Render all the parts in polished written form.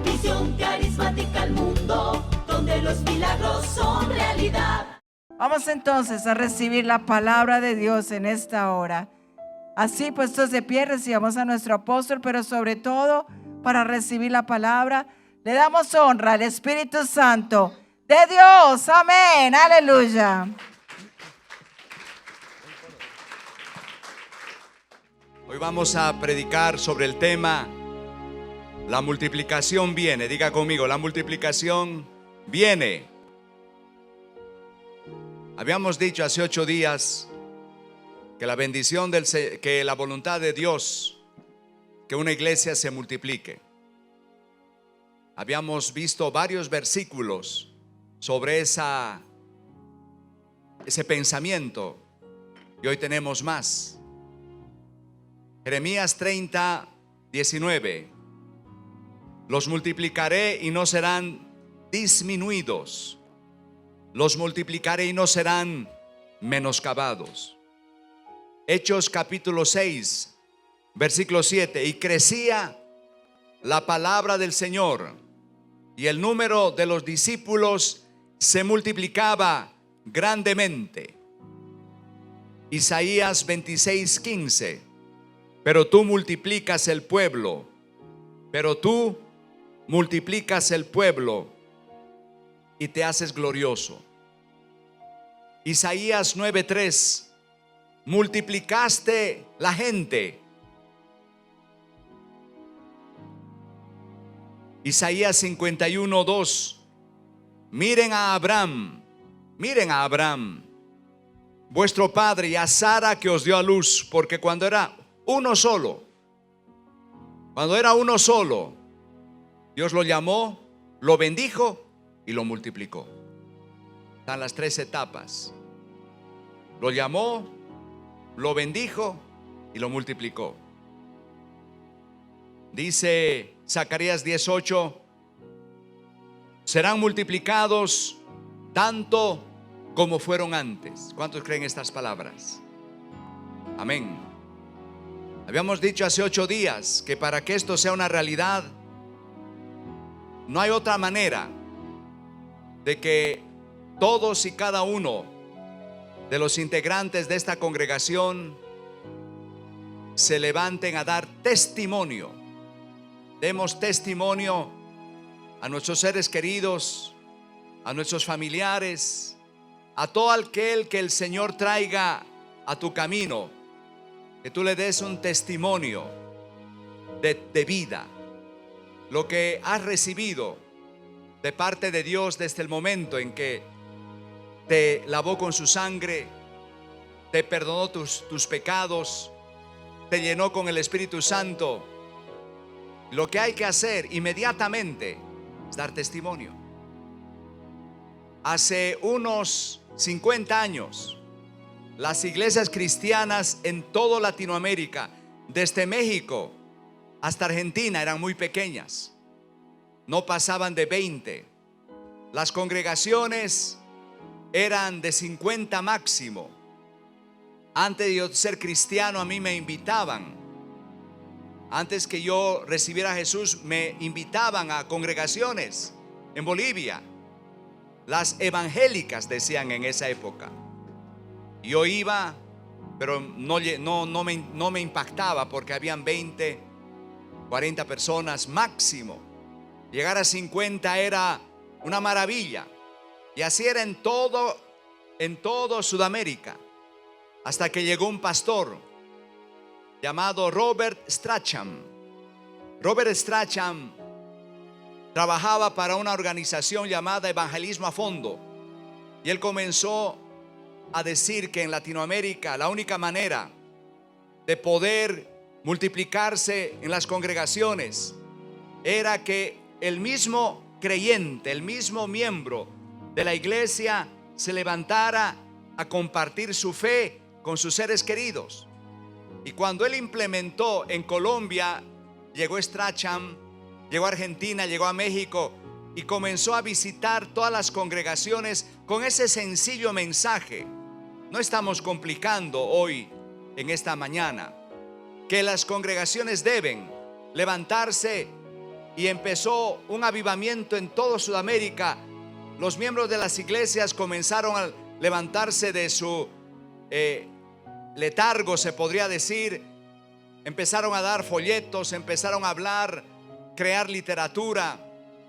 Visión carismática al mundo, donde los milagros son realidad. Vamos entonces a recibir la palabra de Dios en esta hora. Así puestos de pie recibamos a nuestro apóstol, pero sobre todo para recibir la palabra le damos honra al Espíritu Santo de Dios. Amén, aleluya. Hoy vamos a predicar sobre el tema la multiplicación viene. Diga conmigo, la multiplicación viene. Habíamos dicho hace 8 días que la bendición que la voluntad de Dios, que una iglesia se multiplique. Habíamos visto varios versículos sobre ese pensamiento y hoy tenemos más. Jeremías 30, 19. Los multiplicaré y no serán disminuidos. Los multiplicaré y no serán menoscabados. Hechos capítulo 6, versículo 7. Y crecía la palabra del Señor, y el número de los discípulos se multiplicaba grandemente. Isaías 26, 15. Pero tú multiplicas el pueblo, y te haces glorioso. Isaías 9:3. Multiplicaste la gente. Isaías 51:2. Miren a Abraham, vuestro padre, y a Sara que os dio a luz, porque cuando era uno solo, Dios lo llamó, lo bendijo y lo multiplicó. Están las 3 etapas. Lo llamó, lo bendijo y lo multiplicó. Dice Zacarías 10:8, serán multiplicados tanto como fueron antes. ¿Cuántos creen estas palabras? Amén. Habíamos dicho hace 8 días que para que esto sea una realidad, no hay otra manera de que todos y cada uno de los integrantes de esta congregación se levanten a dar testimonio. Demos testimonio a nuestros seres queridos, a nuestros familiares, a todo aquel que el Señor traiga a tu camino, que tú le des un testimonio de vida, lo que has recibido de parte de Dios desde el momento en que te lavó con su sangre, te perdonó tus pecados, te llenó con el Espíritu Santo. Lo que hay que hacer inmediatamente es dar testimonio. Hace unos 50 años, las iglesias cristianas en toda Latinoamérica, desde México hasta Argentina, eran muy pequeñas. No pasaban de 20. Las congregaciones eran de 50 máximo. Antes de yo ser cristiano, a mí me invitaban. Antes que yo recibiera a Jesús, me invitaban a congregaciones en Bolivia. Las evangélicas decían en esa época. Yo iba, pero no me impactaba, porque habían 20, 40 personas máximo. Llegar a 50 era una maravilla. Y así era en todo Sudamérica. Hasta que llegó un pastor llamado Robert Strachan. Robert Strachan trabajaba para una organización llamada Evangelismo a Fondo. Y él comenzó a decir que en Latinoamérica la única manera de poder multiplicarse en las congregaciones era que el mismo creyente, el mismo miembro de la iglesia se levantara a compartir su fe con sus seres queridos. Y cuando él implementó en Colombia, llegó Strachan, llegó a Argentina, llegó a México y comenzó a visitar todas las congregaciones con ese sencillo mensaje. No estamos complicando hoy en esta mañana, que las congregaciones deben levantarse y empezó un avivamiento en toda Sudamérica. Los miembros de las iglesias comenzaron a levantarse de su letargo, se podría decir. Empezaron a dar folletos, empezaron a hablar, crear literatura,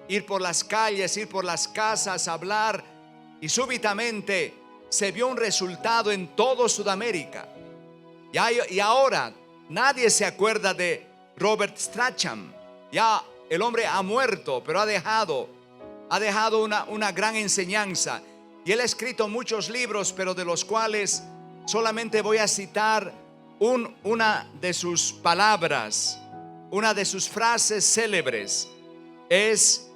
ir por las calles, ir por las casas, hablar, y súbitamente se vio un resultado en todo Sudamérica. Y ahora nadie se acuerda de Robert Strachan. Ya el hombre ha muerto, pero ha dejado una gran enseñanza. Y él ha escrito muchos libros, pero de los cuales solamente voy a citar una de sus palabras, una de sus frases célebres. Es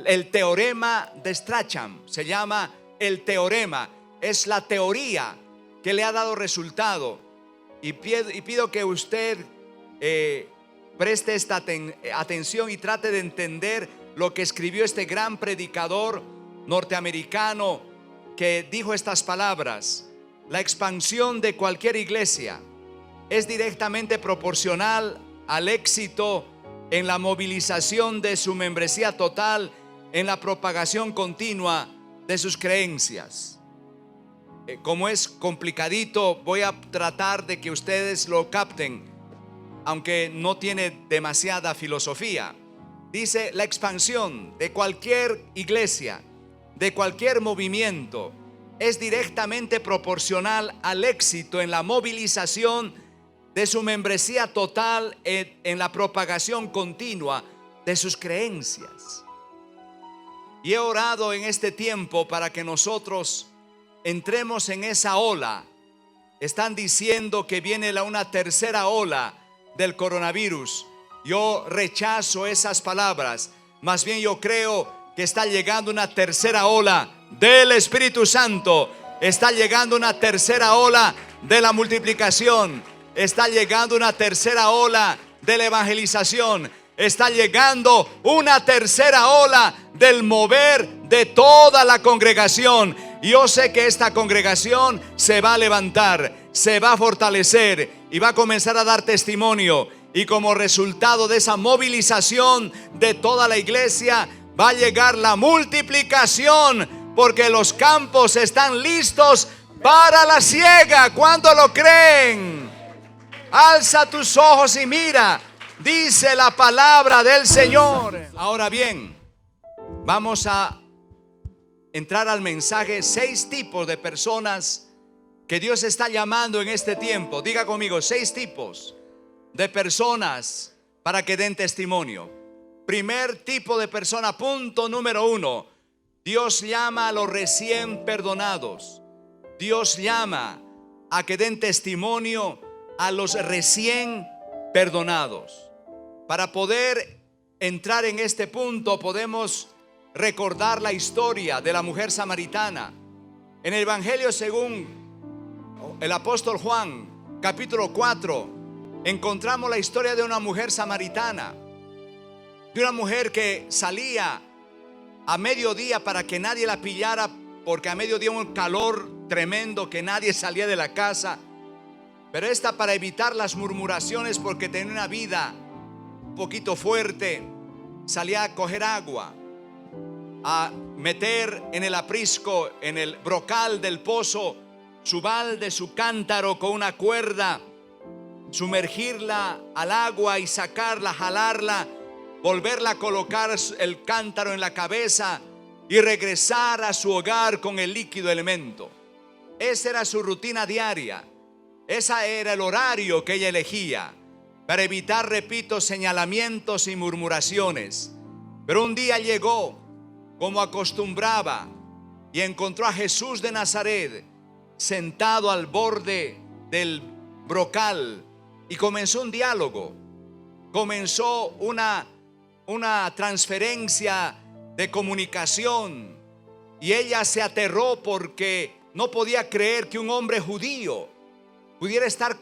el teorema de Strachan. Se llama el teorema. Es la teoría que le ha dado resultado. Y pido que usted preste esta atención y trate de entender lo que escribió este gran predicador norteamericano, que dijo estas palabras: la expansión de cualquier iglesia es directamente proporcional al éxito en la movilización de su membresía total, en la propagación continua de sus creencias. Como es complicadito, voy a tratar de que ustedes lo capten, aunque no tiene demasiada filosofía. Dice: la expansión de cualquier iglesia, de cualquier movimiento, es directamente proporcional al éxito en la movilización de su membresía total, en la propagación continua de sus creencias. Y he orado en este tiempo para que nosotros entremos en esa ola. Están diciendo que viene una tercera ola del coronavirus. Yo rechazo esas palabras. Más bien yo creo que está llegando una tercera ola del Espíritu Santo. Está llegando una tercera ola de la multiplicación. Está llegando una tercera ola de la evangelización. Está llegando una tercera ola del mover de toda la congregación. Y yo sé que esta congregación se va a levantar, se va a fortalecer y va a comenzar a dar testimonio. Y como resultado de esa movilización de toda la iglesia, va a llegar la multiplicación, porque los campos están listos para la siega. ¿Cuánto lo creen? Alza tus ojos y mira, dice la palabra del Señor. Ahora bien, vamos a entrar al mensaje. 6 tipos de personas que Dios está llamando en este tiempo. Diga conmigo: 6 tipos de personas para que den testimonio. Primer tipo de persona, punto número 1. Dios llama a los recién perdonados. Dios llama a que den testimonio a los recién perdonados. Para poder entrar en este punto, podemos recordar la historia de la mujer samaritana. En el Evangelio según el apóstol Juan, capítulo 4, encontramos la historia de una mujer samaritana, de una mujer que salía a mediodía para que nadie la pillara, porque a mediodía un calor tremendo, que nadie salía de la casa. Pero esta, para evitar las murmuraciones, porque tenía una vida un poquito fuerte, salía a coger agua, a meter en el aprisco, en el brocal del pozo, su balde, su cántaro con una cuerda, sumergirla al agua y sacarla, jalarla, volverla a colocar el cántaro en la cabeza y regresar a su hogar con el líquido elemento. Esa era su rutina diaria. Ese era el horario que ella elegía para evitar, repito, señalamientos y murmuraciones. Pero un día llegó, como acostumbraba, y encontró a Jesús de Nazaret sentado al borde del brocal, y comenzó un diálogo, comenzó una transferencia de comunicación. Y ella se aterró porque no podía creer que un hombre judío pudiera estar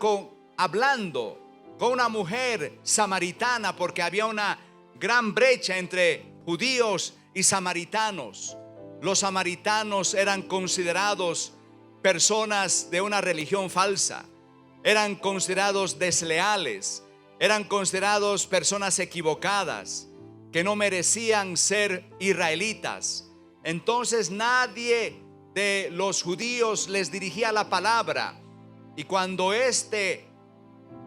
hablando con una mujer samaritana, porque había una gran brecha entre judíos y samaritanos. Los samaritanos eran considerados personas de una religión falsa, eran considerados desleales, eran considerados personas equivocadas. que no merecían ser israelitas. Entonces nadie de los judíos les dirigía la palabra. Y cuando este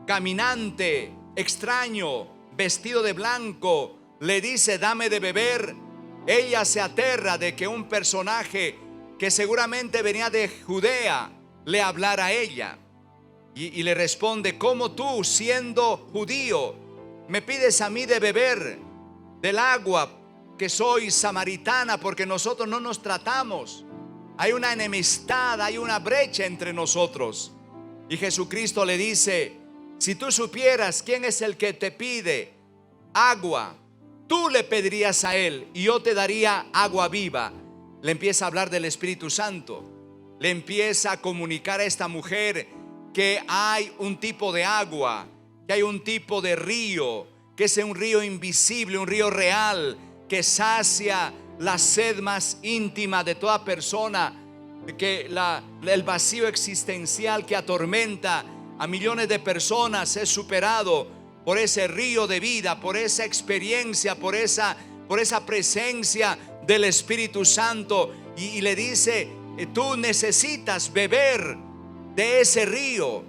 caminante extraño, vestido de blanco, le dice: dame de beber, ella se aterra de que un personaje que seguramente venía de Judea le hablara a ella. Y le responde: ¿cómo tú, siendo judío, me pides a mí de beber del agua, que soy samaritana? Porque nosotros no nos tratamos. Hay una enemistad, hay una brecha entre nosotros. Y Jesucristo le dice: si tú supieras quién es el que te pide agua, tú le pedirías a él y yo te daría agua viva. Le empieza a hablar del Espíritu Santo. Le empieza a comunicar a esta mujer que hay un tipo de agua, que hay un tipo de río, que es un río invisible, un río real, que sacia la sed más íntima de toda persona, que el vacío existencial que atormenta a millones de personas es superado por ese río de vida, por esa experiencia, por esa presencia del Espíritu Santo. Y le dice: tú necesitas beber de ese río.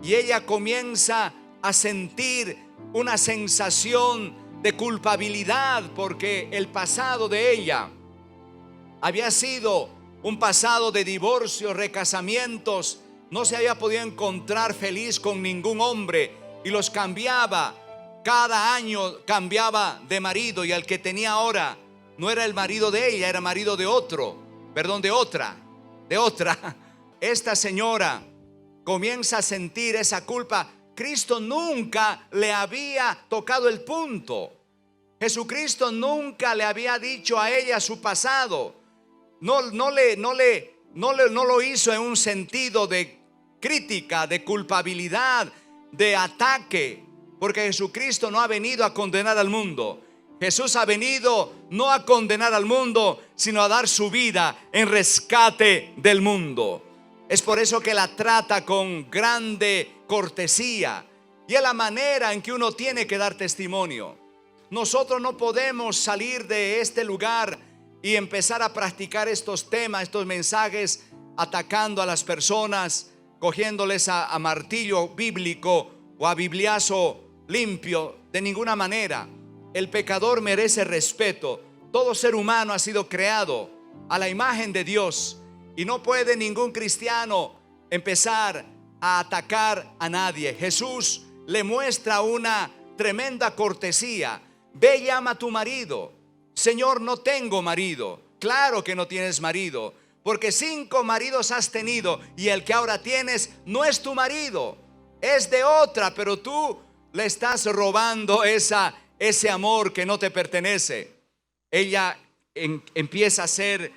Y ella comienza a sentir una sensación de culpabilidad, porque el pasado de ella había sido un pasado de divorcios, recasamientos. No se había podido encontrar feliz con ningún hombre y los cambiaba. Cada año cambiaba de marido, y el que tenía ahora no era el marido de ella, era marido de otro, perdón, de otra. Esta señora comienza a sentir esa culpa. Cristo nunca le había tocado el punto. Jesucristo nunca le había dicho a ella su pasado. No lo hizo en un sentido de crítica, de culpabilidad, de ataque, porque Jesucristo no ha venido a condenar al mundo. Jesús ha venido no a condenar al mundo, sino a dar su vida en rescate del mundo. Es por eso que la trata con grande cortesía, y es la manera en que uno tiene que dar testimonio. Nosotros no podemos salir de este lugar y empezar a practicar estos temas, estos mensajes, atacando a las personas, cogiéndoles a martillo bíblico o a bibliazo limpio. De ninguna manera. El pecador merece respeto. Todo ser humano ha sido creado a la imagen de Dios, y no puede ningún cristiano empezar a atacar a nadie. Jesús le muestra una tremenda cortesía. Ve, llama a tu marido. Señor, no tengo marido. Claro que no tienes marido, porque 5 maridos has tenido, y el que ahora tienes no es tu marido, es de otra, pero tú le estás robando ese amor que no te pertenece. Ella empieza a ser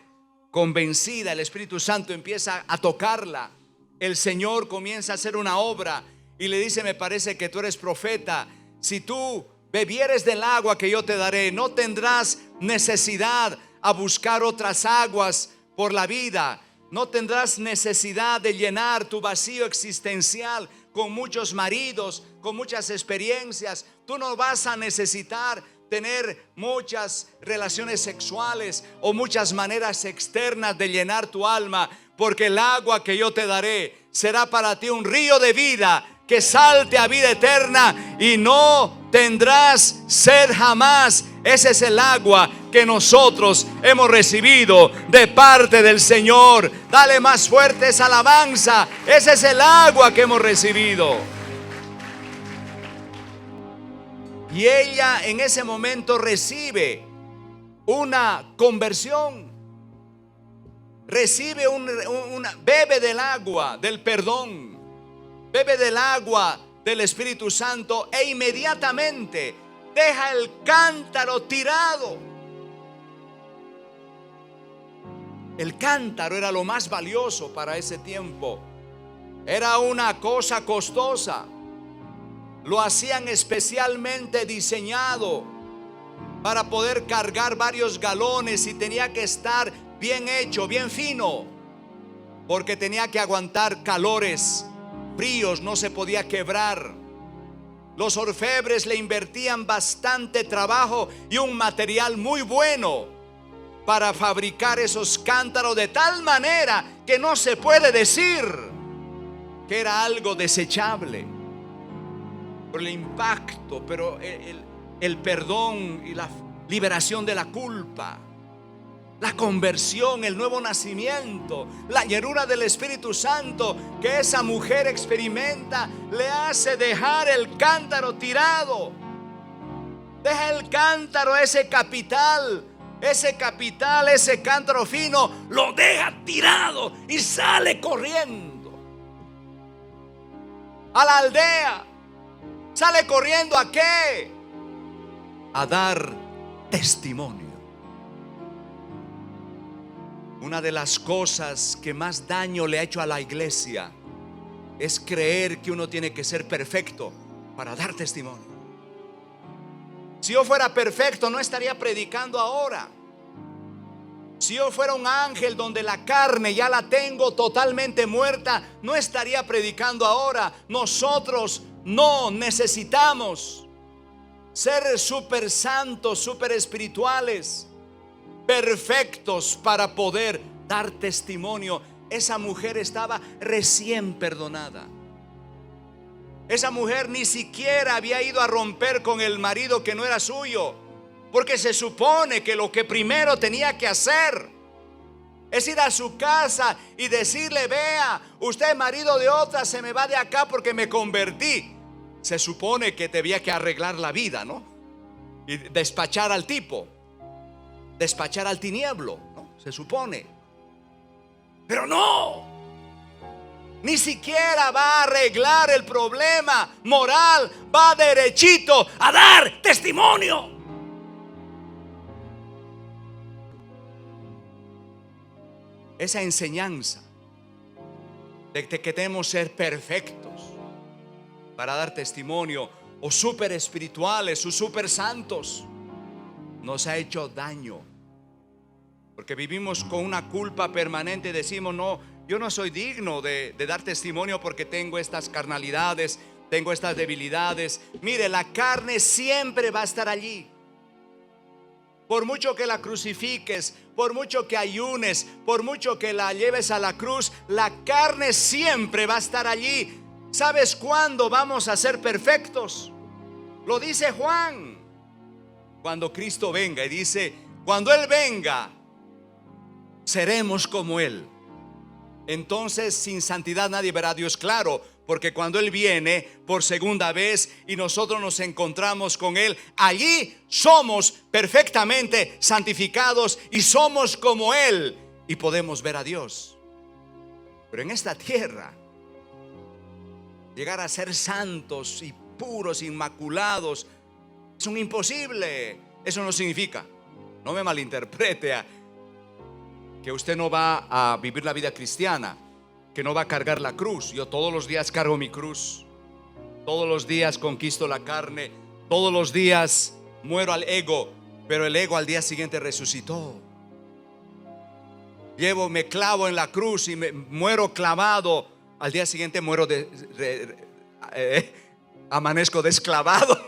convencida, el Espíritu Santo empieza a tocarla. El Señor comienza a hacer una obra y le dice: me parece que tú eres profeta. Si tú bebieres del agua que yo te daré, no tendrás necesidad a buscar otras aguas por la vida. No tendrás necesidad de llenar tu vacío existencial con muchos maridos, con muchas experiencias. Tú no vas a necesitar tener muchas relaciones sexuales o muchas maneras externas de llenar tu alma, porque el agua que yo te daré será para ti un río de vida que salte a vida eterna, y no tendrás sed jamás. Ese es el agua que nosotros hemos recibido de parte del Señor. Dale más fuerte esa alabanza. Ese es el agua que hemos recibido. Y ella en ese momento recibe una conversión. Recibe bebe del agua del perdón, bebe del agua del Espíritu Santo, e inmediatamente deja el cántaro tirado. El cántaro era lo más valioso para ese tiempo. Era una cosa costosa. Lo hacían especialmente diseñado para poder cargar varios galones, y tenía que estar bien hecho, bien fino, porque tenía que aguantar calores, fríos, no se podía quebrar. Los orfebres le invertían bastante trabajo y un material muy bueno para fabricar esos cántaros, de tal manera que no se puede decir que era algo desechable por el impacto, pero el perdón y la liberación de la culpa, la conversión, el nuevo nacimiento, la llenura del Espíritu Santo que esa mujer experimenta, le hace dejar el cántaro tirado. Deja el cántaro, ese cántaro fino, lo deja tirado y sale corriendo a la aldea. ¿Sale corriendo a qué? A dar testimonio. Una de las cosas que más daño le ha hecho a la iglesia es creer que uno tiene que ser perfecto para dar testimonio. Si yo fuera perfecto, no estaría predicando ahora. Si yo fuera un ángel donde la carne ya la tengo totalmente muerta, no estaría predicando ahora. Nosotros no necesitamos ser súper santos, súper espirituales, perfectos para poder dar testimonio. Esa mujer estaba recién perdonada. Esa mujer ni siquiera había ido a romper con el marido que no era suyo, porque se supone que lo que primero tenía que hacer es ir a su casa y decirle: vea, usted es marido de otra, se me va de acá porque me convertí. Se supone que debía que arreglar la vida, ¿no? Y despachar al tipo, despachar al tinieblo, ¿no? Se supone. Pero no, ni siquiera va a arreglar el problema moral, va derechito a dar testimonio. Esa enseñanza de que debemos ser perfectos para dar testimonio, o súper espirituales o súper santos, nos ha hecho daño, porque vivimos con una culpa permanente y decimos: no, yo no soy digno de dar testimonio porque tengo estas carnalidades, tengo estas debilidades. Mire, la carne siempre va a estar allí. Por mucho que la crucifiques, por mucho que ayunes, por mucho que la lleves a la cruz, la carne siempre va a estar allí. ¿Sabes cuándo vamos a ser perfectos? Lo dice Juan, cuando Cristo venga, y dice: cuando Él venga, seremos como Él. Entonces, sin santidad nadie verá a Dios, claro, porque cuando Él viene por segunda vez y nosotros nos encontramos con Él, allí somos perfectamente santificados y somos como Él y podemos ver a Dios. Pero en esta tierra, llegar a ser santos y puros, inmaculados, es un imposible. Eso no significa, no me malinterprete, que usted no va a vivir la vida cristiana, que no va a cargar la cruz. Yo todos los días cargo mi cruz, todos los días conquisto la carne, todos los días muero al ego, pero el ego al día siguiente resucitó. Me clavo en la cruz y me muero clavado. Al día siguiente muero amanezco desclavado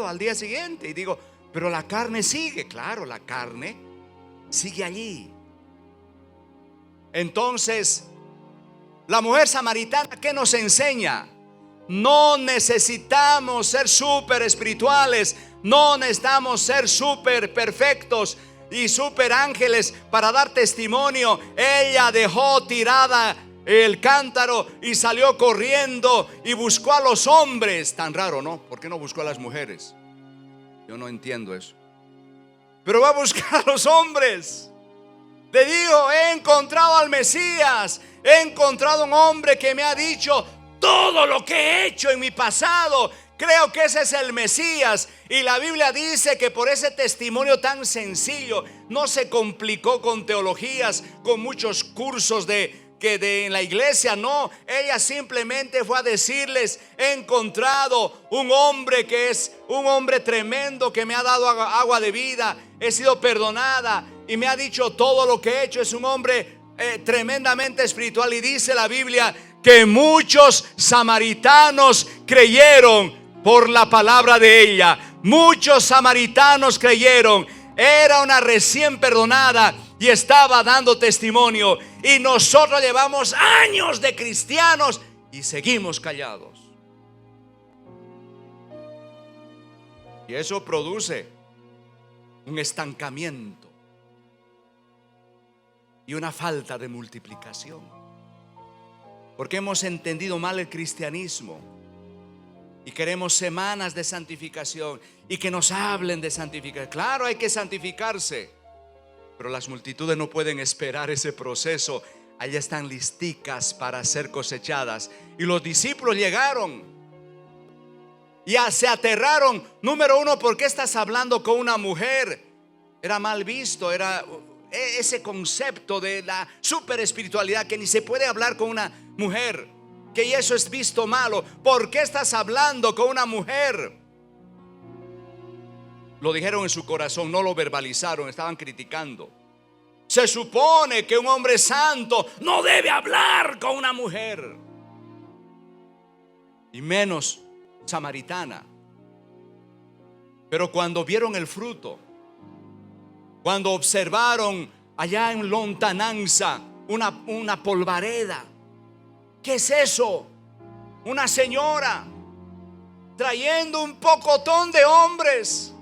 al día siguiente. Y digo: pero la carne sigue. Claro, la carne sigue allí. Entonces, la mujer samaritana, ¿qué nos enseña? No necesitamos ser súper espirituales, no necesitamos ser súper perfectos y súper ángeles para dar testimonio. Ella dejó tirada el cántaro y salió corriendo y buscó a los hombres. Tan raro, ¿no? ¿Por qué no buscó a las mujeres? Yo no entiendo eso. Pero va a buscar a los hombres. Le digo: he encontrado al Mesías, he encontrado un hombre que me ha dicho todo lo que he hecho en mi pasado. Creo que ese es el Mesías. Y la Biblia dice que por ese testimonio tan sencillo, no se complicó con teologías, con muchos cursos en la iglesia. No, ella simplemente fue a decirles: he encontrado un hombre que es un hombre tremendo, que me ha dado agua de vida, he sido perdonada y me ha dicho todo lo que he hecho. Es un hombre tremendamente espiritual. Y dice la Biblia que muchos samaritanos creyeron por la palabra de ella. Muchos samaritanos creyeron. Era una recién perdonada y estaba dando testimonio. Y nosotros llevamos años de cristianos y seguimos callados. Y eso produce un estancamiento y una falta de multiplicación, porque hemos entendido mal el cristianismo y queremos semanas de santificación y que nos hablen de santificación. Claro, hay que santificarse, pero las multitudes no pueden esperar ese proceso. Allá están listicas para ser cosechadas. Y los discípulos llegaron y se aterraron. Número uno, ¿por qué estás hablando con una mujer? Era mal visto, era ese concepto de la super espiritualidad, que ni se puede hablar con una mujer, que eso es visto malo. ¿Por qué estás hablando con una mujer? Lo dijeron en su corazón, no lo verbalizaron, estaban criticando. Se supone que un hombre santo no debe hablar con una mujer, y menos samaritana. Pero cuando vieron el fruto, cuando observaron allá en lontananza una polvareda, ¿qué es eso? Una señora trayendo un pocotón de hombres,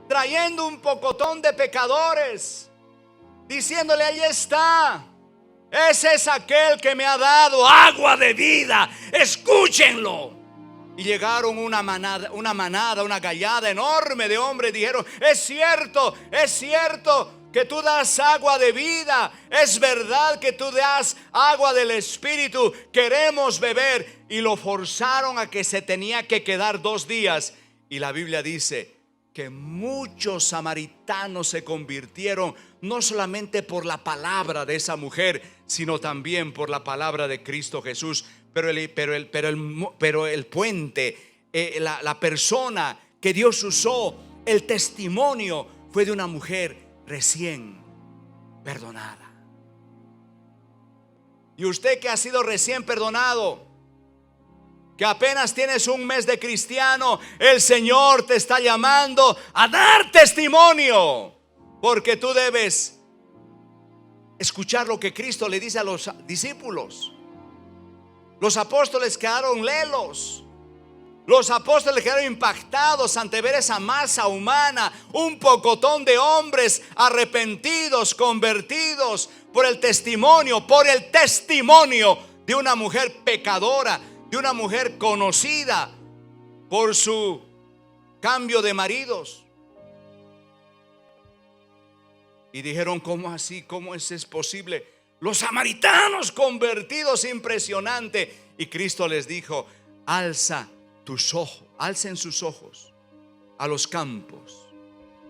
trayendo un pocotón de pecadores, diciéndole: ahí está, ese es aquel que me ha dado agua de vida, escúchenlo. Y llegaron una manada, una gallada enorme de hombres. Dijeron: es cierto que tú das agua de vida, es verdad que tú das agua del Espíritu, queremos beber. Y lo forzaron a que se tenía que quedar 2 días. Y la Biblia dice que muchos samaritanos se convirtieron, no solamente por la palabra de esa mujer, sino también por la palabra de Cristo Jesús. Pero el puente, la persona que Dios usó, el testimonio fue de una mujer recién perdonada. Y usted que ha sido recién perdonado, que apenas tienes 1 mes de cristiano, el Señor te está llamando a dar testimonio, porque tú debes escuchar lo que Cristo le dice a los discípulos. Los apóstoles quedaron lelos. Los apóstoles quedaron impactados ante ver esa masa humana, un pocotón de hombres arrepentidos, convertidos por el testimonio de una mujer pecadora, de una mujer conocida por su cambio de maridos. Y dijeron: ¿cómo así? ¿Cómo es posible? Los samaritanos convertidos, impresionante. Y Cristo les dijo: alcen sus ojos a los campos.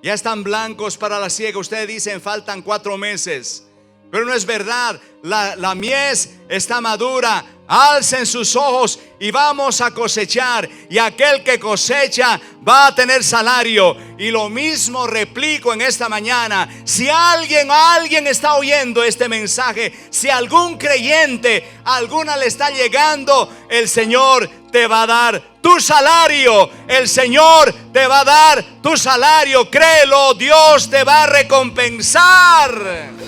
Ya están blancos para la siega. Ustedes dicen: faltan 4 meses. Pero no es verdad, la mies está madura. Alcen sus ojos y vamos a cosechar. Y aquel que cosecha va a tener salario. Y lo mismo replico en esta mañana. Si alguien está oyendo este mensaje, si algún creyente, alguna le está llegando, el Señor te va a dar tu salario. El Señor te va a dar tu salario. Créelo, Dios te va a recompensar.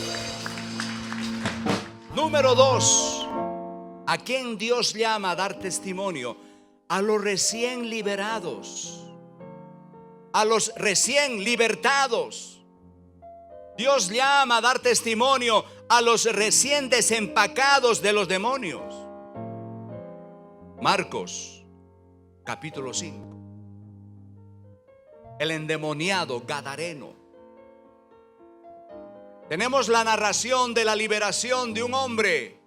Número 2, ¿a quién Dios llama a dar testimonio? A los recién liberados, a los recién libertados. Dios llama a dar testimonio a los recién desempacados de los demonios. Marcos capítulo 5. El endemoniado gadareno. Tenemos la narración de la liberación de un hombre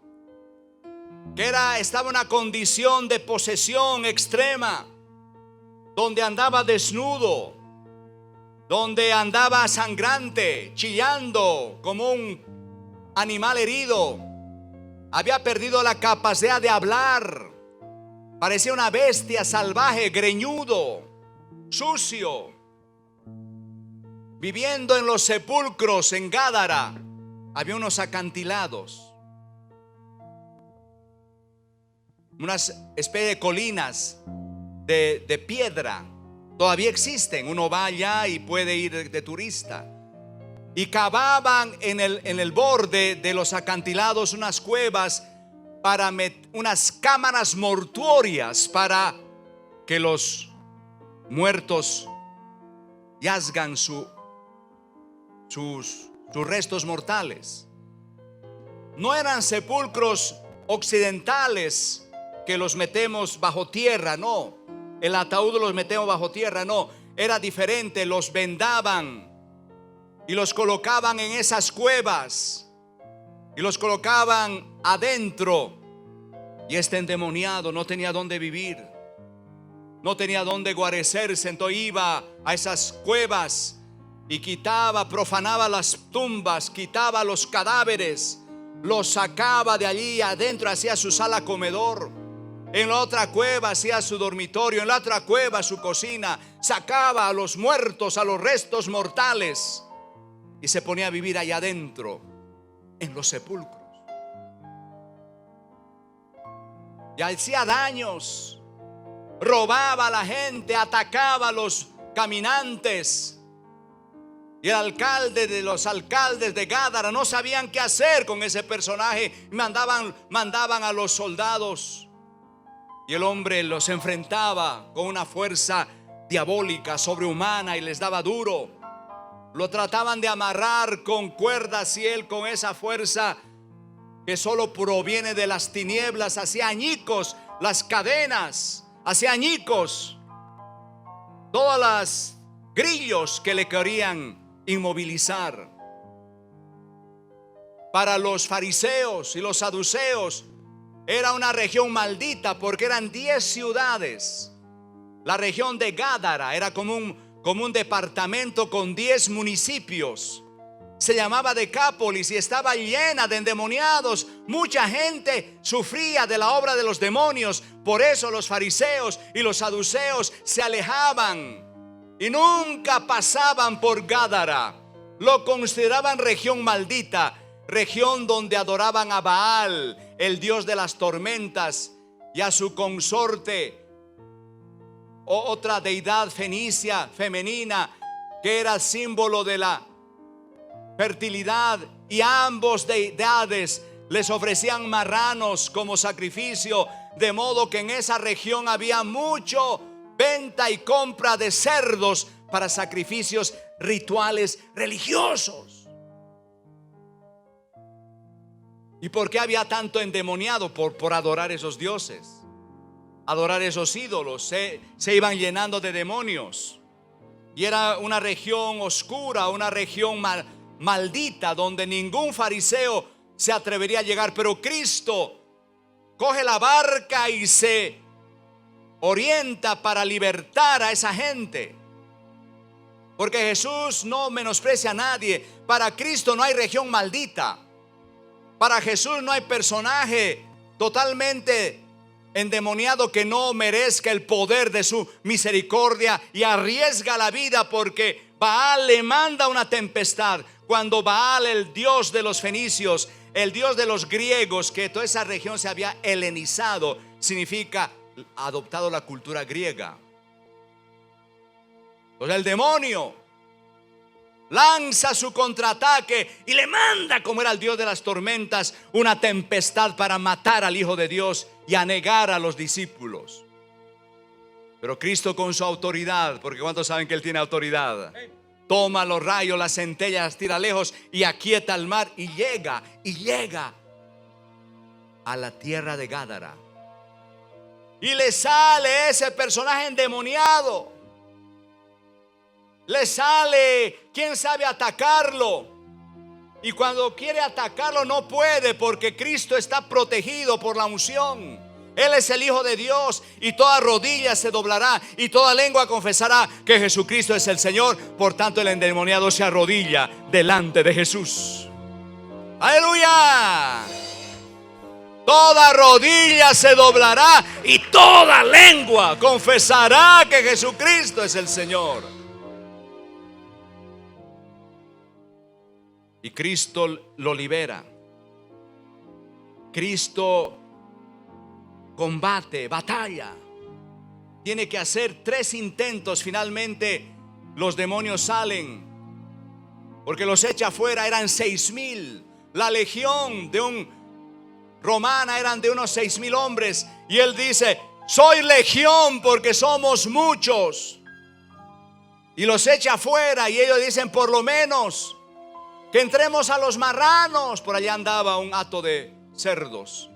que estaba en una condición de posesión extrema, donde andaba desnudo, donde andaba sangrante, chillando como un animal herido. Había perdido la capacidad de hablar. Parecía una bestia salvaje, greñudo, sucio, viviendo en los sepulcros. En Gádara había unos acantilados. unas especie de colinas de piedra. Todavía existen. Uno va allá y puede ir de turista. Y cavaban en el borde de los acantilados unas cuevas para unas cámaras mortuorias para que los muertos yazgan sus restos mortales. No eran sepulcros occidentales que los metemos bajo tierra, no. El ataúd los metemos bajo tierra, no. Era diferente, los vendaban y los colocaban en esas cuevas y los colocaban adentro. Y este endemoniado no tenía dónde vivir, no tenía dónde guarecerse. Entonces iba a esas cuevas y profanaba las tumbas, quitaba los cadáveres, los sacaba de allí adentro, hacía su sala comedor. En la otra cueva hacía su dormitorio, en la otra cueva su cocina. Sacaba a los muertos, a los restos mortales, y se ponía a vivir allá adentro, en los sepulcros. Y hacía daños, robaba a la gente, atacaba a los caminantes. Y el alcalde de los alcaldes de Gádara no sabían qué hacer con ese personaje. Mandaban a los soldados, y el hombre los enfrentaba con una fuerza diabólica, sobrehumana, y les daba duro. Lo trataban de amarrar con cuerdas, y él, con esa fuerza que solo proviene de las tinieblas, hacía añicos las cadenas, hacía añicos todas las grillos que le querían inmovilizar. Para los fariseos y los saduceos era una región maldita, porque eran 10 ciudades. La región de Gádara era como un departamento con 10 municipios. Se llamaba Decápolis y estaba llena de endemoniados. Mucha gente sufría de la obra de los demonios. Por eso los fariseos y los saduceos se alejaban y nunca pasaban por Gádara. Lo consideraban región maldita, región donde adoraban a Baal, el dios de las tormentas, y a su consorte, otra deidad fenicia femenina, que era símbolo de la fertilidad. Y a ambos deidades les ofrecían marranos como sacrificio, de modo que en esa región había mucho venta y compra de cerdos para sacrificios rituales religiosos. ¿Y por qué había tanto endemoniado? Por adorar esos dioses, adorar esos ídolos. Se iban llenando de demonios. Y era una región oscura, una región maldita, donde ningún fariseo se atrevería a llegar. Pero Cristo coge la barca y se orienta para libertar a esa gente, porque Jesús no menosprecia a nadie. Para Cristo no hay región maldita. Para Jesús no hay personaje totalmente endemoniado que no merezca el poder de su misericordia y arriesga la vida, porque Baal le manda una tempestad. Cuando Baal, el dios de los fenicios, el dios de los griegos, que toda esa región se había helenizado, significa adoptado la cultura griega. Entonces el demonio lanza su contraataque y le manda, como era el dios de las tormentas, una tempestad para matar al Hijo de Dios y anegar a los discípulos. Pero Cristo, con su autoridad, porque ¿cuántos saben que Él tiene autoridad? Toma los rayos, las centellas, las tira lejos y aquieta el mar, y llega a la tierra de Gádara. Y le sale ese personaje endemoniado. Le sale, quién sabe, atacarlo. Y cuando quiere atacarlo no puede, porque Cristo está protegido por la unción. Él es el Hijo de Dios, y toda rodilla se doblará y toda lengua confesará que Jesucristo es el Señor. Por tanto, el endemoniado se arrodilla delante de Jesús. ¡Aleluya! Toda rodilla se doblará y toda lengua confesará que Jesucristo es el Señor. Y Cristo lo libera. Cristo combate, batalla. Tiene que hacer 3 intentos. Finalmente los demonios salen, porque los echa fuera. Eran 6,000. La legión romana eran de unos 6,000 hombres. Y él dice: soy legión porque somos muchos. Y los echa fuera. Y ellos dicen: por lo menos que entremos a los marranos. Por allá andaba un hato de cerdos.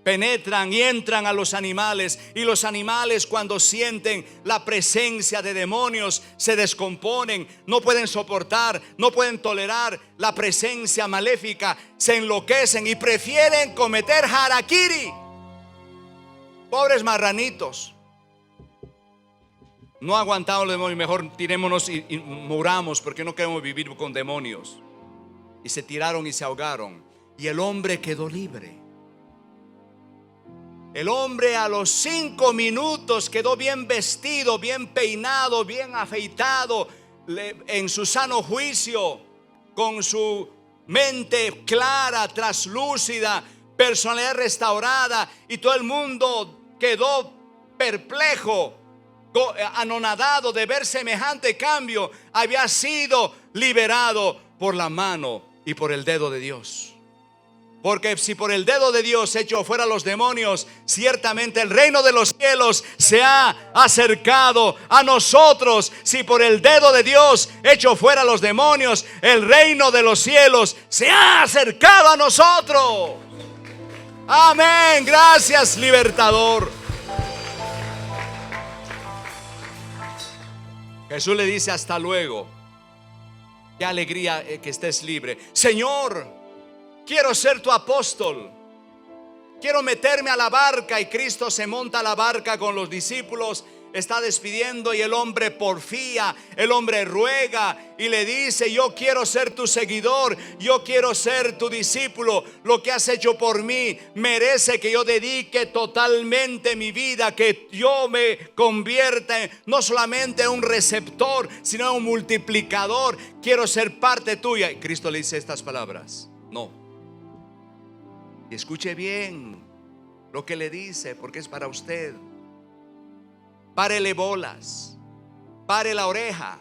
Penetran y entran a los animales. Y los animales, cuando sienten la presencia de demonios, se descomponen. No pueden soportar, no pueden tolerar la presencia maléfica. Se enloquecen y prefieren cometer harakiri. Pobres marranitos. No aguantamos los demonios. Mejor tirémonos y muramos, porque no queremos vivir con demonios. Y se tiraron y se ahogaron. Y el hombre quedó libre. El hombre a los 5 minutos quedó bien vestido, bien peinado, bien afeitado, en su sano juicio, con su mente clara, traslúcida, personalidad restaurada. Y todo el mundo quedó perplejo, anonadado de ver semejante cambio. Había sido liberado por la mano y por el dedo de Dios. Porque si por el dedo de Dios echó fuera los demonios, ciertamente el reino de los cielos se ha acercado a nosotros. Si por el dedo de Dios echó fuera los demonios, el reino de los cielos se ha acercado a nosotros. Amén. Gracias, libertador. Jesús le dice: hasta luego. Qué alegría que estés libre. Señor, quiero ser tu apóstol. Quiero meterme a la barca. Y Cristo se monta a la barca con los discípulos. Está despidiendo y el hombre porfía. El hombre ruega y le dice: yo quiero ser tu seguidor. Yo quiero ser tu discípulo. Lo que has hecho por mí merece que yo dedique totalmente mi vida. Que yo me convierta no solamente en un receptor, sino en un multiplicador. Quiero ser parte tuya. Y Cristo le dice estas palabras: no. Y escuche bien lo que le dice, porque es para usted. Párele bolas, pare la oreja.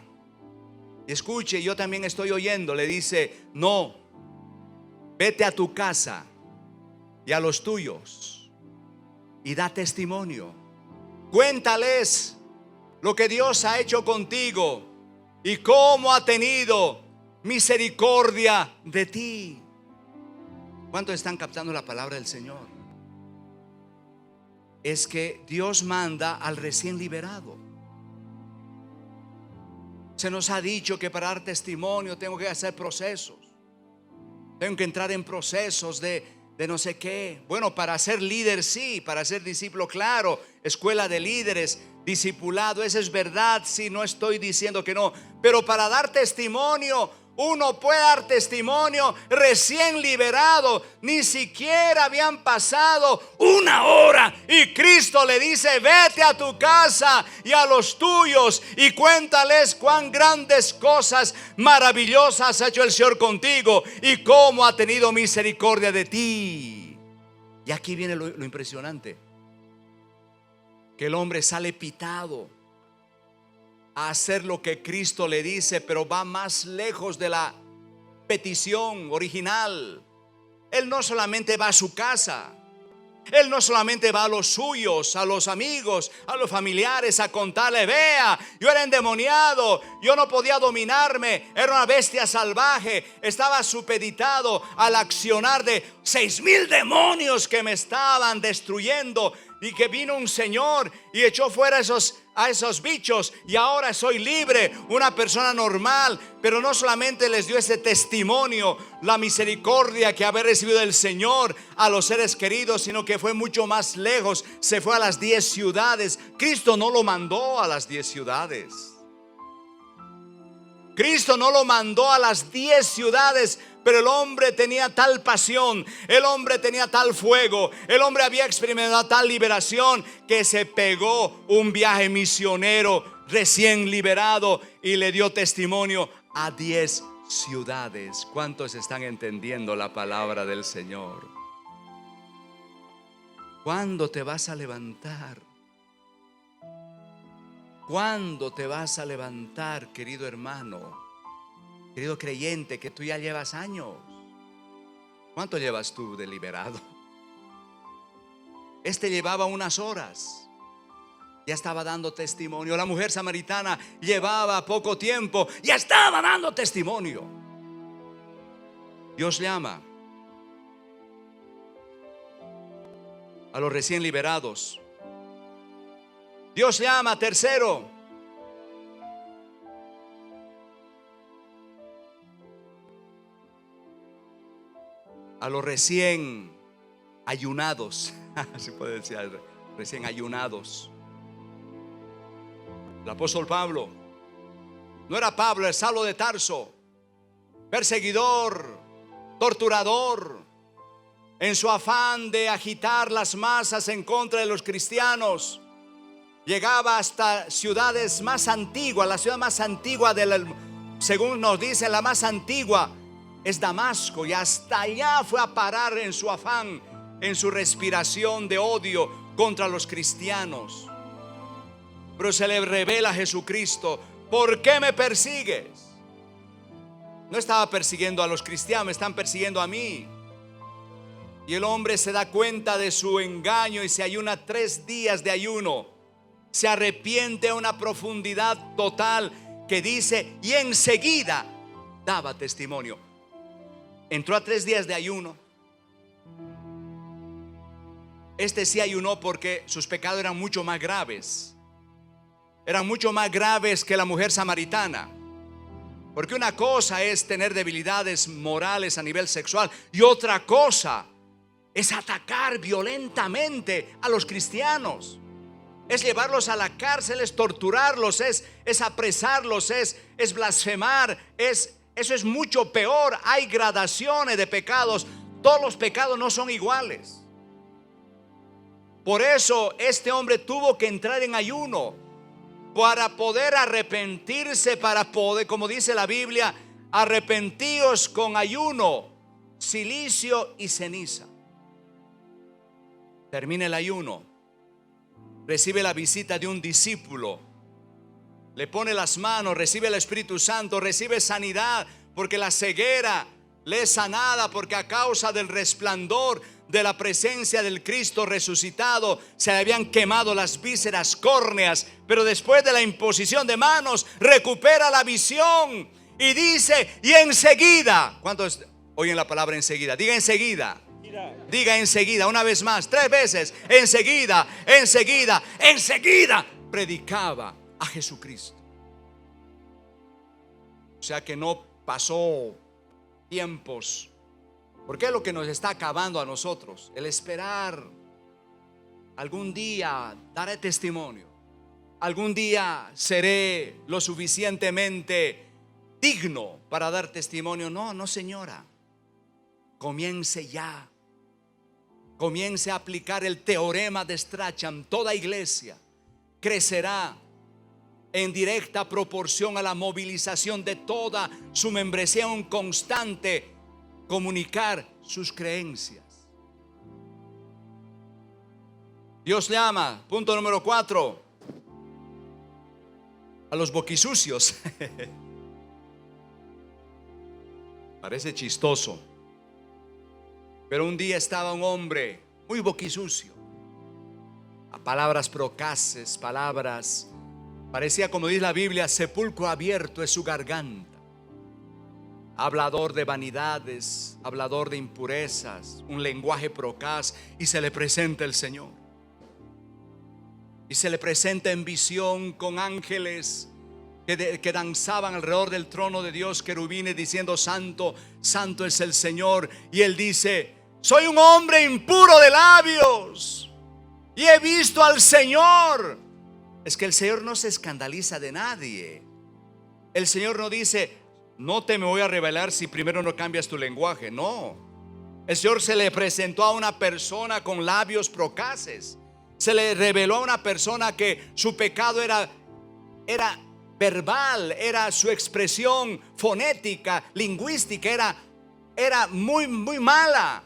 Y escuche, yo también estoy oyendo. Le dice: no, vete a tu casa y a los tuyos y da testimonio. Cuéntales lo que Dios ha hecho contigo y cómo ha tenido misericordia de ti. ¿Cuántos están captando la palabra del Señor? Es que Dios manda al recién liberado. Se nos ha dicho que para dar testimonio tengo que hacer procesos. Tengo que entrar en procesos de no sé qué. Bueno, para ser líder sí, para ser discípulo claro, escuela de líderes, discipulado, eso es verdad. Sí, no estoy diciendo que no. Pero para dar testimonio, uno puede dar testimonio recién liberado. Ni siquiera habían pasado 1 hora y Cristo le dice: vete a tu casa y a los tuyos y cuéntales cuán grandes cosas maravillosas ha hecho el Señor contigo y cómo ha tenido misericordia de ti. Y aquí viene lo impresionante, que el hombre sale pitado a hacer lo que Cristo le dice, pero va más lejos de la petición original. Él no solamente va a su casa, él no solamente va a los suyos, a los amigos, a los familiares, a contarle: vea, yo era endemoniado, yo no podía dominarme, era una bestia salvaje, estaba supeditado al accionar de 6,000 demonios que me estaban destruyendo. Y que vino un Señor y echó fuera a esos bichos, y ahora soy libre, una persona normal. Pero no solamente les dio ese testimonio, la misericordia que había recibido del Señor a los seres queridos, sino que fue mucho más lejos. Se fue a las 10 ciudades. Cristo no lo mandó a las 10 ciudades. Cristo no lo mandó a las 10 ciudades. Pero el hombre tenía tal pasión, el hombre tenía tal fuego, el hombre había experimentado tal liberación, que se pegó un viaje misionero recién liberado y le dio testimonio a 10 ciudades. ¿Cuántos están entendiendo la palabra del Señor? ¿Cuándo te vas a levantar? ¿Cuándo te vas a levantar, querido hermano, querido creyente, que tú ya llevas años? ¿Cuánto llevas tú de liberado? Este llevaba unas horas, ya estaba dando testimonio. La mujer samaritana llevaba poco tiempo, ya estaba dando testimonio. Dios llama a los recién liberados. Dios llama, tercero, a los recién ayunados. Así puede decir, recién ayunados. El apóstol Pablo, no era Pablo, el Saulo de Tarso, perseguidor, torturador, en su afán de agitar las masas en contra de los cristianos, llegaba hasta ciudades más antiguas. La ciudad más antigua según nos dice, la más antigua es Damasco, y hasta allá fue a parar en su afán, en su respiración de odio contra los cristianos. Pero se le revela a Jesucristo: ¿por qué me persigues? No estaba persiguiendo a los cristianos, me están persiguiendo a mí. Y el hombre se da cuenta de su engaño y se ayuna 3 días de ayuno. Se arrepiente a una profundidad total, que dice, y enseguida daba testimonio. Entró a 3 días de ayuno. Este sí ayunó porque sus pecados eran mucho más graves. Eran mucho más graves que la mujer samaritana. Porque una cosa es tener debilidades morales a nivel sexual, y otra cosa es atacar violentamente a los cristianos. Es llevarlos a la cárcel, es torturarlos, es apresarlos, es blasfemar. Eso es mucho peor. Hay gradaciones de pecados. Todos los pecados no son iguales. Por eso este hombre tuvo que entrar en ayuno para poder arrepentirse, para poder, como dice la Biblia, arrepentíos con ayuno, cilicio y ceniza. Termina el ayuno, recibe la visita de un discípulo, le pone las manos, recibe el Espíritu Santo, recibe sanidad, porque la ceguera le es sanada, porque a causa del resplandor de la presencia del Cristo resucitado se le habían quemado las vísceras córneas. Pero después de la imposición de manos recupera la visión y dice, y enseguida. ¿Cuántos oyen la palabra enseguida? Diga enseguida. Diga enseguida, una vez más, 3 veces. Enseguida, enseguida, enseguida predicaba a Jesucristo. O sea que no pasó tiempos, porque es lo que nos está acabando a nosotros, el esperar. Algún día daré testimonio, algún día seré lo suficientemente digno para dar testimonio. No, señora, comience ya. Comience a aplicar el teorema de Strachan. Toda iglesia crecerá en directa proporción a la movilización de toda su membresía, un constante comunicar sus creencias. Dios llama, punto número 4, a los boquisucios. Parece chistoso, pero un día estaba un hombre muy boquisucio, a palabras procaces, palabras, parecía, como dice la Biblia, sepulcro abierto es su garganta. Hablador de vanidades, hablador de impurezas, un lenguaje procaz. Y se le presenta el Señor, y se le presenta en visión con ángeles que danzaban alrededor del trono de Dios, querubines, diciendo: santo, santo es el Señor. Y él dice: soy un hombre impuro de labios y he visto al Señor. Es que el Señor no se escandaliza de nadie. El Señor no dice: no te me voy a revelar si primero no cambias tu lenguaje. No, el Señor se le presentó a una persona con labios procaces. Se le reveló a una persona que su pecado era verbal, era su expresión fonética, lingüística, era muy, muy mala.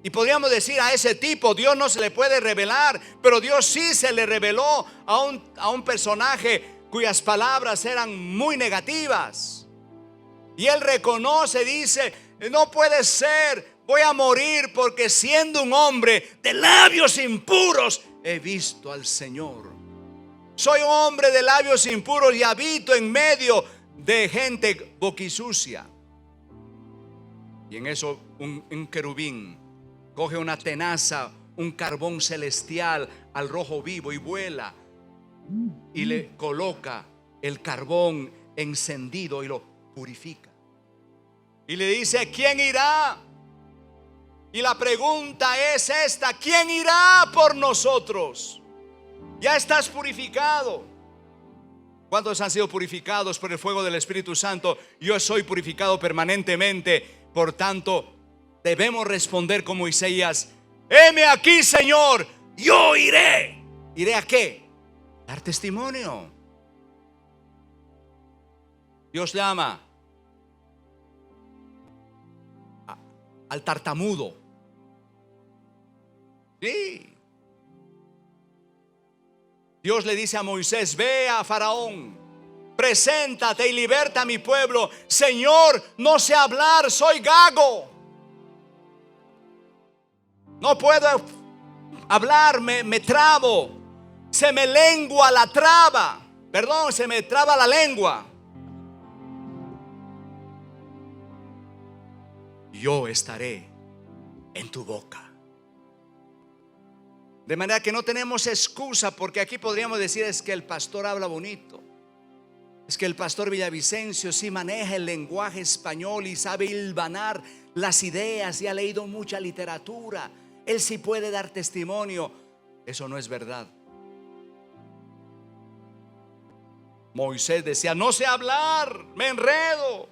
Y podríamos decir, a ese tipo Dios no se le puede revelar, pero Dios sí se le reveló a un personaje cuyas palabras eran muy negativas. Y él reconoce, dice, no puede ser, voy a morir porque siendo un hombre de labios impuros he visto al Señor. Soy un hombre de labios impuros y habito en medio de gente boquisucia. Y en eso un querubín coge una tenaza, un carbón celestial al rojo vivo y vuela y le coloca el carbón encendido y lo purifica. Y le dice, ¿quién irá? Y la pregunta es esta: ¿quién irá por nosotros? Ya estás purificado. ¿Cuántos han sido purificados por el fuego del Espíritu Santo? Yo soy purificado permanentemente. Por tanto, debemos responder como Isaías: heme aquí, Señor, yo iré. ¿Iré a qué? Dar testimonio. Dios llama al tartamudo. Sí. Dios le dice a Moisés: ve a Faraón, preséntate y liberta a mi pueblo. Señor, no sé hablar, soy gago. No puedo hablar, me trabo. Se me lengua la traba. Perdón, se me traba la lengua. Yo estaré en tu boca. De manera que no tenemos excusa, porque aquí podríamos decir: es que el pastor habla bonito, es que el pastor Villavicencio sí maneja el lenguaje español y sabe hilvanar las ideas y ha leído mucha literatura, él sí puede dar testimonio. Eso no es verdad. Moisés decía: no sé hablar, me enredo.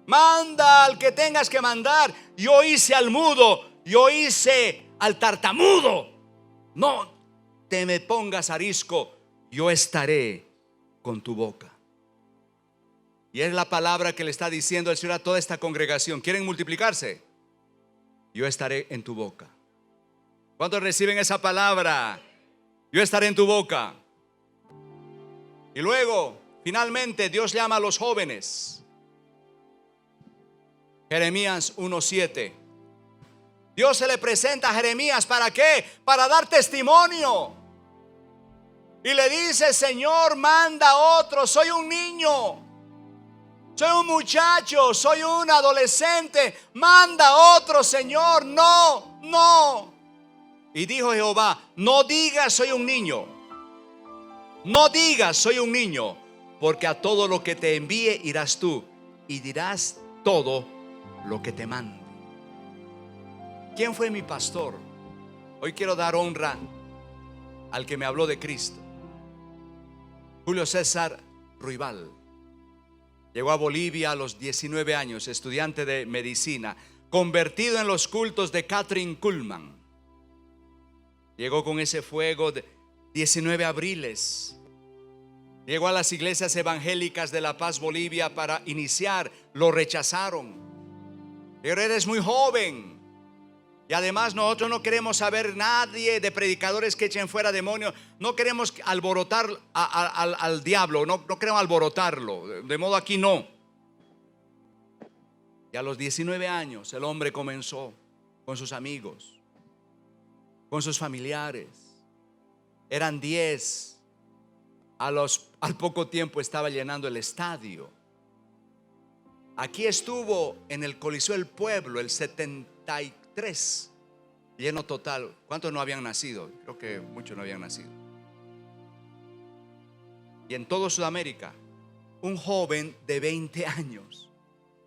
Manda al que tengas que mandar. Yo hice al mudo, yo hice al tartamudo. No te me pongas arisco, yo estaré con tu boca. Y es la palabra que le está diciendo el Señor a toda esta congregación. ¿Quieren multiplicarse? Yo estaré en tu boca. ¿Cuántos reciben esa palabra? Yo estaré en tu boca. Y luego, finalmente, Dios llama a los jóvenes. Jeremías 1:7. Dios se le presenta a Jeremías, ¿para qué? Para dar testimonio. Y le dice: Señor, manda a otro. Soy un niño, soy un muchacho, soy un adolescente. Manda a otro, Señor. No. Y dijo Jehová: no digas soy un niño. No digas soy un niño, porque a todo lo que te envíe irás tú y dirás todo lo que te mande. ¿Quién fue mi pastor? Hoy quiero dar honra al que me habló de Cristo. Julio César Ruibal. Llegó a Bolivia a los 19 años, estudiante de medicina, convertido en los cultos de Catherine Kuhlman. Llegó con ese fuego de 19 abriles. Llegó a las iglesias evangélicas de La Paz, Bolivia, para iniciar. Lo rechazaron. Pero eres muy joven. Y además nosotros no queremos saber nadie de predicadores que echen fuera demonios. No queremos alborotar al diablo. No queremos alborotarlo. De modo aquí no. Y a los 19 años el hombre comenzó con sus amigos, con sus familiares. Eran 10. Al poco tiempo estaba llenando el estadio. Aquí estuvo en el Coliseo del Pueblo el 73, lleno total. ¿Cuántos no habían nacido? Creo que muchos no habían nacido. Y en todo Sudamérica, un joven de 20 años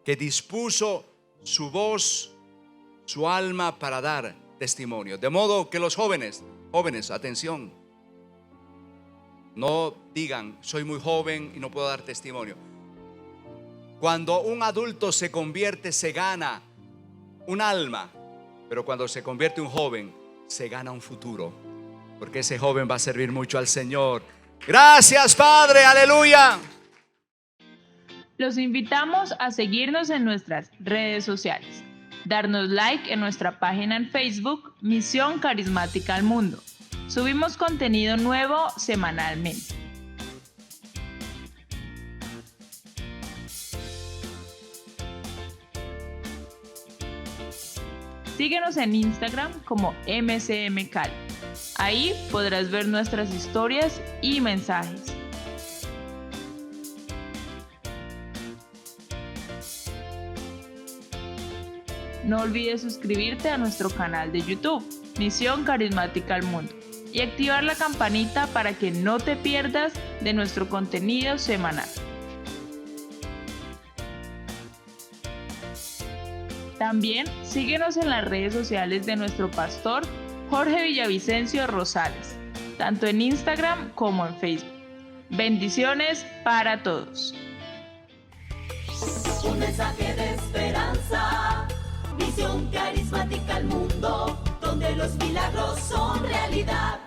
que dispuso su voz, su alma para dar testimonio. De modo que los jóvenes, atención, no digan soy muy joven y no puedo dar testimonio. Cuando un adulto se convierte, se gana un alma. Pero cuando se convierte un joven, se gana un futuro, porque ese joven va a servir mucho al Señor. Gracias, Padre, aleluya. Los invitamos a seguirnos en nuestras redes sociales. darnos like en nuestra página en Facebook, Misión Carismática al Mundo. Subimos contenido nuevo semanalmente. Síguenos en Instagram como MCM Cali. Ahí podrás ver nuestras historias y mensajes. No olvides suscribirte a nuestro canal de YouTube, Misión Carismática al Mundo, y activar la campanita para que no te pierdas de nuestro contenido semanal. También síguenos en las redes sociales de nuestro pastor Jorge Villavicencio Rosales, tanto en Instagram como en Facebook. Bendiciones para todos. Un mensaje de esperanza, Misión Carismática al Mundo, donde los milagros son realidad.